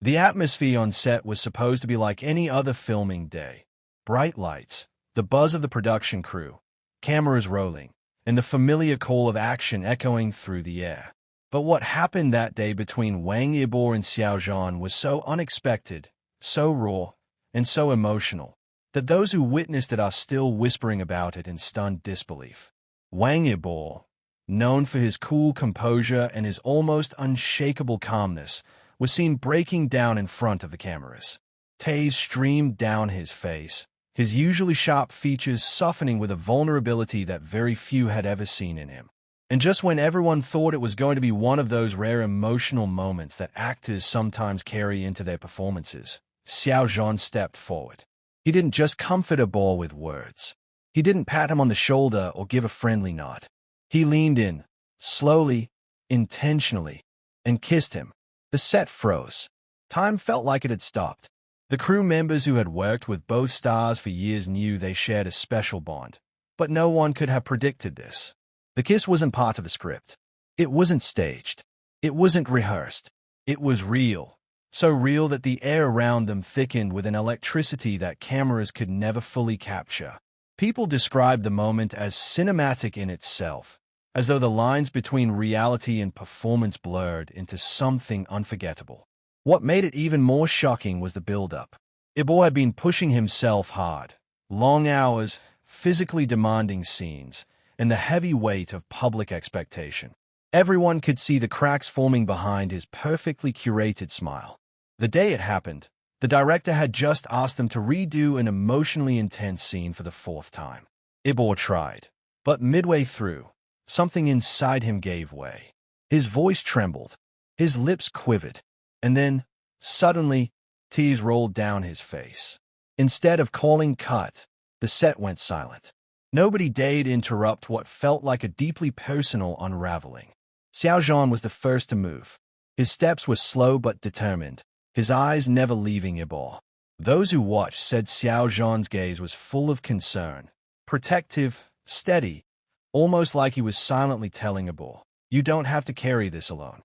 The atmosphere on set was supposed to be like any other filming day. Bright lights, the buzz of the production crew, cameras rolling, and the familiar call of action echoing through the air. But what happened that day between Wang Yibo and Xiao Zhan was so unexpected, so raw, and so emotional, that those who witnessed it are still whispering about it in stunned disbelief. Wang Yibo, known for his cool composure and his almost unshakable calmness, was seen breaking down in front of the cameras. Tears streamed down his face, his usually sharp features softening with a vulnerability that very few had ever seen in him. And just when everyone thought it was going to be one of those rare emotional moments that actors sometimes carry into their performances, Xiao Zhan stepped forward. He didn't just comfort Yibo with words. He didn't pat him on the shoulder or give a friendly nod. He leaned in, slowly, intentionally, and kissed him. The set froze. Time felt like it had stopped. The crew members who had worked with both stars for years knew they shared a special bond, but no one could have predicted this. The kiss wasn't part of the script. It wasn't staged. It wasn't rehearsed. It was real, so real that the air around them thickened with an electricity that cameras could never fully capture. People described the moment as cinematic in itself, as though the lines between reality and performance blurred into something unforgettable. What made it even more shocking was the build-up. Yibo had been pushing himself hard. Long hours, physically demanding scenes, and the heavy weight of public expectation. Everyone could see the cracks forming behind his perfectly curated smile. The day it happened, the director had just asked them to redo an emotionally intense scene for the fourth time. Yibo tried, but midway through, something inside him gave way. His voice trembled, his lips quivered, and then, suddenly, tears rolled down his face. Instead of calling cut, the set went silent. Nobody dared interrupt what felt like a deeply personal unraveling. Xiao Zhan was the first to move. His steps were slow but determined, his eyes never leaving Yibo. Those who watched said Xiao Zhan's gaze was full of concern, protective, steady, almost like he was silently telling Yibo, "You don't have to carry this alone."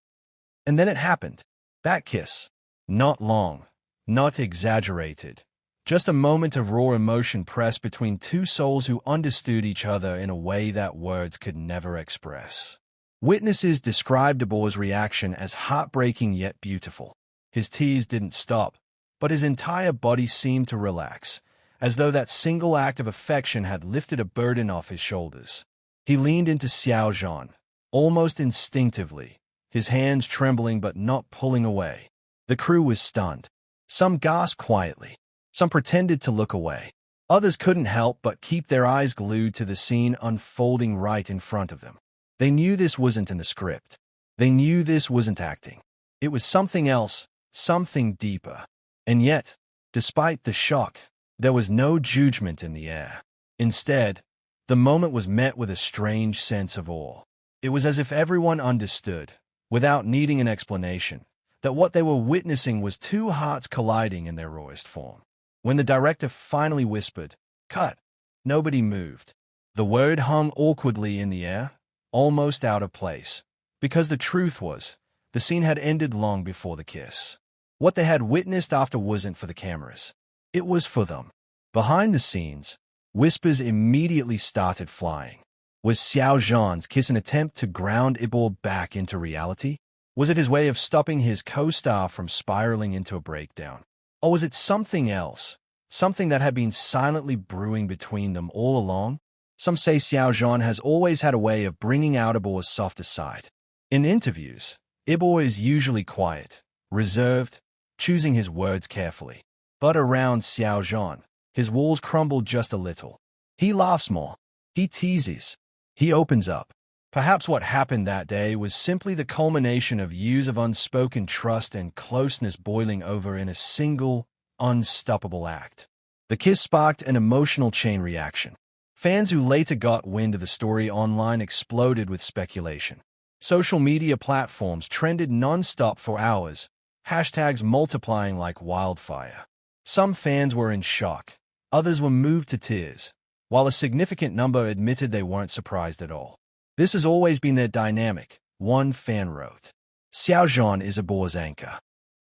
And then it happened. That kiss. Not long, not exaggerated. Just a moment of raw emotion pressed between two souls who understood each other in a way that words could never express. Witnesses described Yibo's reaction as heartbreaking yet beautiful. His tears didn't stop, but his entire body seemed to relax, as though that single act of affection had lifted a burden off his shoulders. He leaned into Xiao Zhan, almost instinctively, his hands trembling but not pulling away. The crew was stunned. Some gasped quietly. Some pretended to look away. Others couldn't help but keep their eyes glued to the scene unfolding right in front of them. They knew this wasn't in the script. They knew this wasn't acting. It was something else, something deeper. And yet, despite the shock, there was no judgment in the air. Instead, the moment was met with a strange sense of awe. It was as if everyone understood, without needing an explanation, that what they were witnessing was two hearts colliding in their rawest form. When the director finally whispered, "Cut," nobody moved. The word hung awkwardly in the air, almost out of place, because the truth was, the scene had ended long before the kiss. What they had witnessed after wasn't for the cameras. It was for them. Behind the scenes, whispers immediately started flying. Was Xiao Zhan's kiss an attempt to ground Yibo back into reality? Was it his way of stopping his co-star from spiraling into a breakdown? Or was it something else, something that had been silently brewing between them all along? Some say Xiao Zhan has always had a way of bringing out Yibo's softer side. In interviews, Yibo is usually quiet, reserved, choosing his words carefully. But around Xiao Zhan, his walls crumble just a little. He laughs more. He teases. He opens up. Perhaps what happened that day was simply the culmination of years of unspoken trust and closeness boiling over in a single, unstoppable act. The kiss sparked an emotional chain reaction. Fans who later got wind of the story online exploded with speculation. Social media platforms trended non-stop for hours, hashtags multiplying like wildfire. Some fans were in shock. Others were moved to tears, while a significant number admitted they weren't surprised at all. This has always been their dynamic, one fan wrote. Xiao Zhan is Yibo's anchor.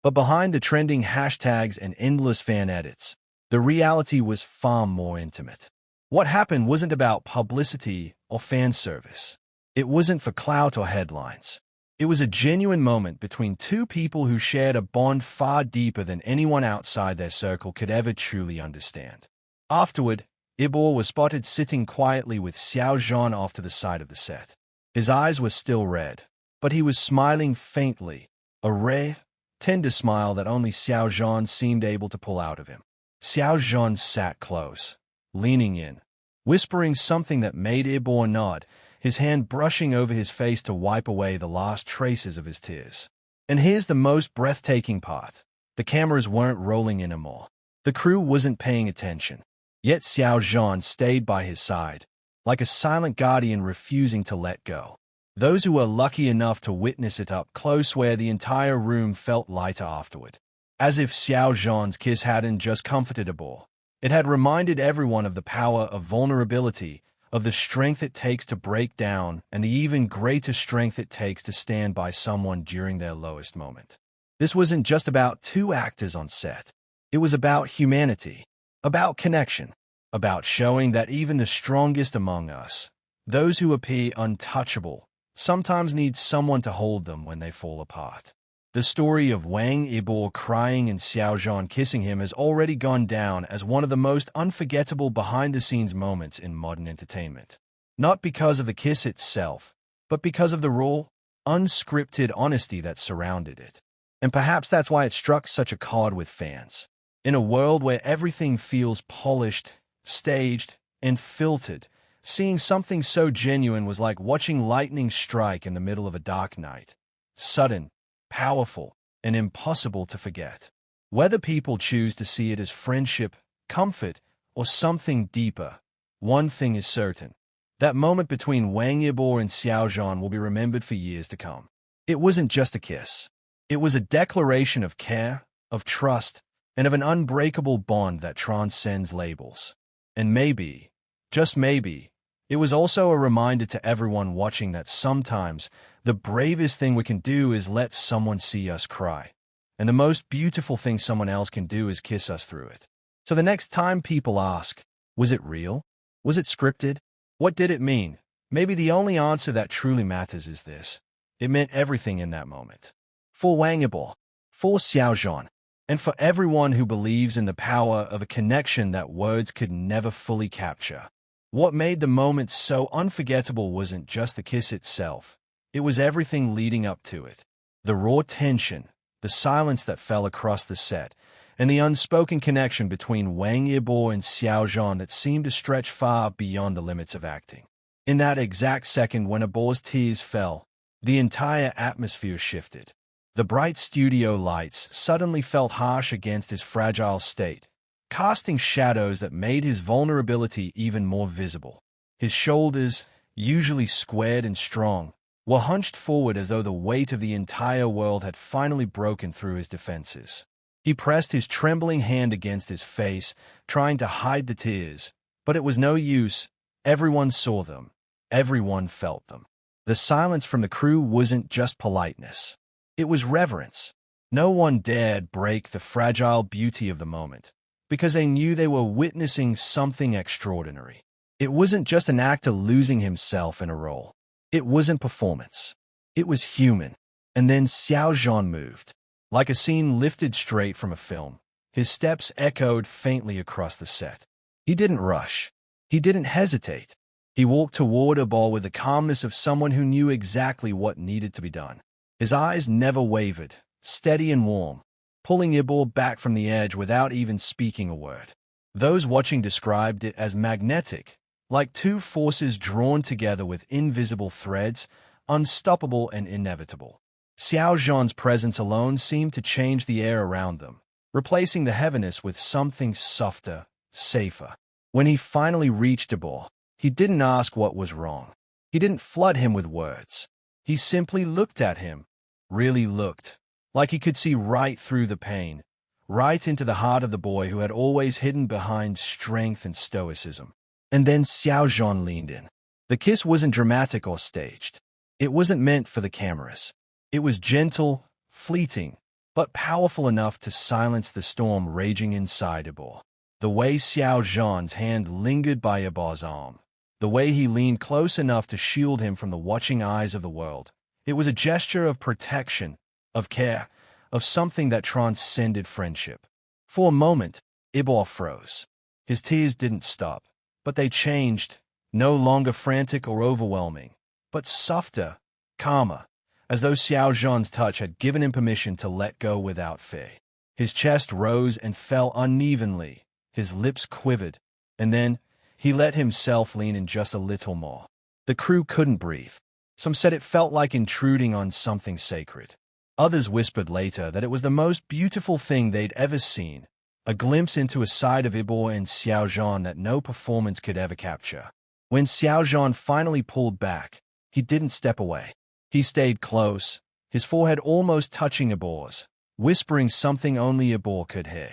But behind the trending hashtags and endless fan edits, the reality was far more intimate. What happened wasn't about publicity or fan service. It wasn't for clout or headlines. It was a genuine moment between two people who shared a bond far deeper than anyone outside their circle could ever truly understand. Afterward, Yibo was spotted sitting quietly with Xiao Zhan off to the side of the set. His eyes were still red, but he was smiling faintly, a rare, tender smile that only Xiao Zhan seemed able to pull out of him. Xiao Zhan sat close, leaning in, whispering something that made Yibo nod, his hand brushing over his face to wipe away the last traces of his tears. And here's the most breathtaking part. The cameras weren't rolling anymore. The crew wasn't paying attention. Yet Xiao Zhan stayed by his side, like a silent guardian refusing to let go. Those who were lucky enough to witness it up close swear the entire room felt lighter afterward. As if Xiao Zhan's kiss hadn't just comforted Yibo. It had reminded everyone of the power of vulnerability, of the strength it takes to break down, and the even greater strength it takes to stand by someone during their lowest moment. This wasn't just about two actors on set. It was about humanity, about connection, about showing that even the strongest among us, those who appear untouchable, sometimes need someone to hold them when they fall apart. The story of Wang Yibo crying and Xiao Zhan kissing him has already gone down as one of the most unforgettable behind-the-scenes moments in modern entertainment. Not because of the kiss itself, but because of the raw, unscripted honesty that surrounded it. And perhaps that's why it struck such a chord with fans. In a world where everything feels polished, staged, and filtered, seeing something so genuine was like watching lightning strike in the middle of a dark night. Sudden, powerful, and impossible to forget. Whether people choose to see it as friendship, comfort, or something deeper, one thing is certain. That moment between Wang Yibo and Xiao Zhan will be remembered for years to come. It wasn't just a kiss. It was a declaration of care, of trust, and of an unbreakable bond that transcends labels. And maybe, just maybe, it was also a reminder to everyone watching that sometimes the bravest thing we can do is let someone see us cry. And the most beautiful thing someone else can do is kiss us through it. So the next time people ask, was it real? Was it scripted? What did it mean? Maybe the only answer that truly matters is this. It meant everything in that moment. For Wang Yibo, for Xiao Zhan, and for everyone who believes in the power of a connection that words could never fully capture. What made the moment so unforgettable wasn't just the kiss itself. It was everything leading up to it. The raw tension, the silence that fell across the set, and the unspoken connection between Wang Yibo and Xiao Zhan that seemed to stretch far beyond the limits of acting. In that exact second when Yibo's tears fell, the entire atmosphere shifted. The bright studio lights suddenly felt harsh against his fragile state, casting shadows that made his vulnerability even more visible. His shoulders, usually squared and strong, were hunched forward as though the weight of the entire world had finally broken through his defenses. He pressed his trembling hand against his face, trying to hide the tears, but it was no use. Everyone saw them. Everyone felt them. The silence from the crew wasn't just politeness. It was reverence. No one dared break the fragile beauty of the moment, because they knew they were witnessing something extraordinary. It wasn't just an actor losing himself in a role. It wasn't performance. It was human. And then Xiao Zhan moved. Like a scene lifted straight from a film, his steps echoed faintly across the set. He didn't rush. He didn't hesitate. He walked toward Yibo with the calmness of someone who knew exactly what needed to be done. His eyes never wavered, steady and warm, pulling Yibo back from the edge without even speaking a word. Those watching described it as magnetic, like two forces drawn together with invisible threads, unstoppable and inevitable. Xiao Zhan's presence alone seemed to change the air around them, replacing the heaviness with something softer, safer. When he finally reached Yibo, he didn't ask what was wrong. He didn't flood him with words. He simply looked at him, really looked, like he could see right through the pain, right into the heart of the boy who had always hidden behind strength and stoicism. And then Xiao Zhan leaned in. The kiss wasn't dramatic or staged. It wasn't meant for the cameras. It was gentle, fleeting, but powerful enough to silence the storm raging inside Yibo. The way Xiao Zhan's hand lingered by Yibo's arm, the way he leaned close enough to shield him from the watching eyes of the world, it was a gesture of protection, of care, of something that transcended friendship. For a moment, Yibo froze. His tears didn't stop, but they changed, no longer frantic or overwhelming, but softer, calmer, as though Xiao Zhan's touch had given him permission to let go without fear. His chest rose and fell unevenly, his lips quivered, and then he let himself lean in just a little more. The crew couldn't breathe. Some said it felt like intruding on something sacred. Others whispered later that it was the most beautiful thing they'd ever seen, a glimpse into a side of Yibo and Xiao Zhan that no performance could ever capture. When Xiao Zhan finally pulled back, he didn't step away. He stayed close, his forehead almost touching Yibo's, whispering something only Yibo could hear.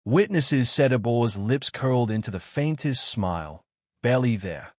Witnesses said Yibo's lips curled into the faintest smile, barely there,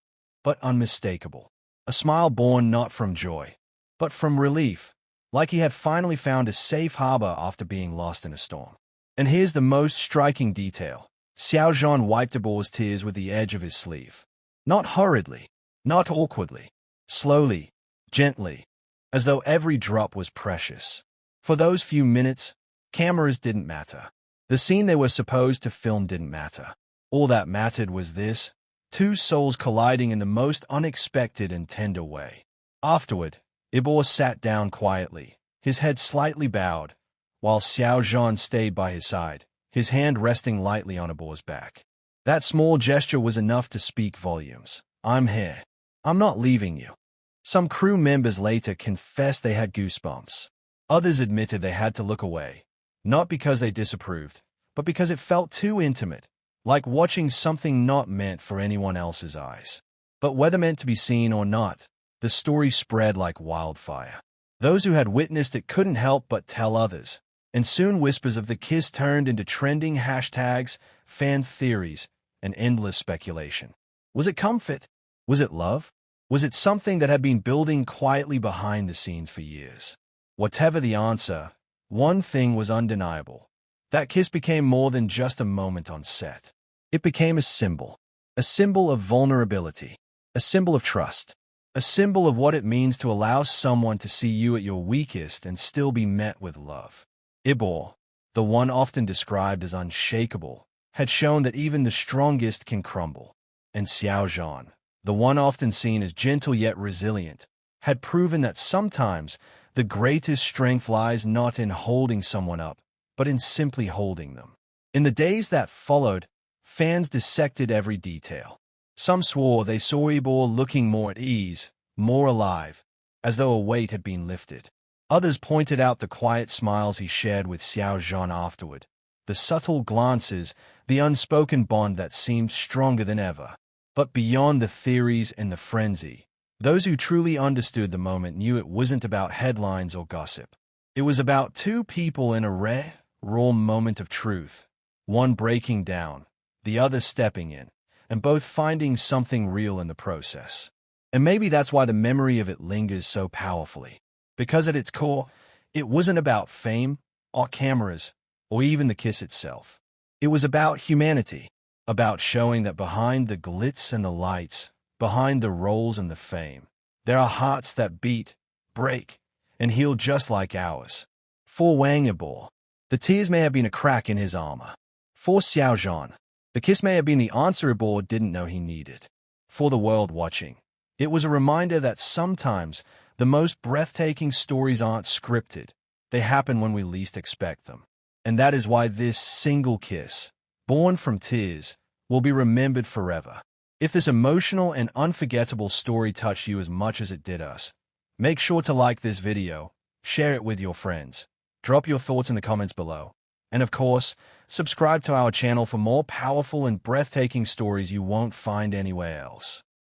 but unmistakable. A smile born not from joy, but from relief, like he had finally found a safe harbor after being lost in a storm. And here's the most striking detail. Xiao Zhan wiped Yibo's tears with the edge of his sleeve. Not hurriedly, not awkwardly, slowly, gently, as though every drop was precious. For those few minutes, cameras didn't matter. The scene they were supposed to film didn't matter. All that mattered was this, two souls colliding in the most unexpected and tender way. Afterward, Yibo sat down quietly, his head slightly bowed, while Xiao Zhan stayed by his side, his hand resting lightly on Yibo's back. That small gesture was enough to speak volumes. "I'm here. I'm not leaving you." Some crew members later confessed they had goosebumps. Others admitted they had to look away, not because they disapproved, but because it felt too intimate, like watching something not meant for anyone else's eyes. But whether meant to be seen or not, the story spread like wildfire. Those who had witnessed it couldn't help but tell others, and soon whispers of the kiss turned into trending hashtags, fan theories, and endless speculation. Was it comfort? Was it love? Was it something that had been building quietly behind the scenes for years? Whatever the answer, one thing was undeniable. That kiss became more than just a moment on set. It became a symbol of vulnerability, a symbol of trust, a symbol of what it means to allow someone to see you at your weakest and still be met with love. Yibo, the one often described as unshakable, had shown that even the strongest can crumble. And Xiao Zhan, the one often seen as gentle yet resilient, had proven that sometimes the greatest strength lies not in holding someone up, but in simply holding them. In the days that followed, fans dissected every detail. Some swore they saw Yibo looking more at ease, more alive, as though a weight had been lifted. Others pointed out the quiet smiles he shared with Xiao Zhan afterward, the subtle glances, the unspoken bond that seemed stronger than ever. But beyond the theories and the frenzy, those who truly understood the moment knew it wasn't about headlines or gossip. It was about two people in a rare, raw moment of truth, one breaking down, the other stepping in, and both finding something real in the process. And maybe that's why the memory of it lingers so powerfully. Because at its core, it wasn't about fame, or cameras, or even the kiss itself. It was about humanity, about showing that behind the glitz and the lights, behind the roles and the fame, there are hearts that beat, break, and heal just like ours. For Wang Yibo, the tears may have been a crack in his armor. For Xiao Zhan, the kiss may have been the answer Yibo didn't know he needed. For the world watching, it was a reminder that sometimes the most breathtaking stories aren't scripted. They happen when we least expect them. And that is why this single kiss, born from tears, will be remembered forever. If this emotional and unforgettable story touched you as much as it did us, make sure to like this video, share it with your friends, drop your thoughts in the comments below, and of course, subscribe to our channel for more powerful and breathtaking stories you won't find anywhere else.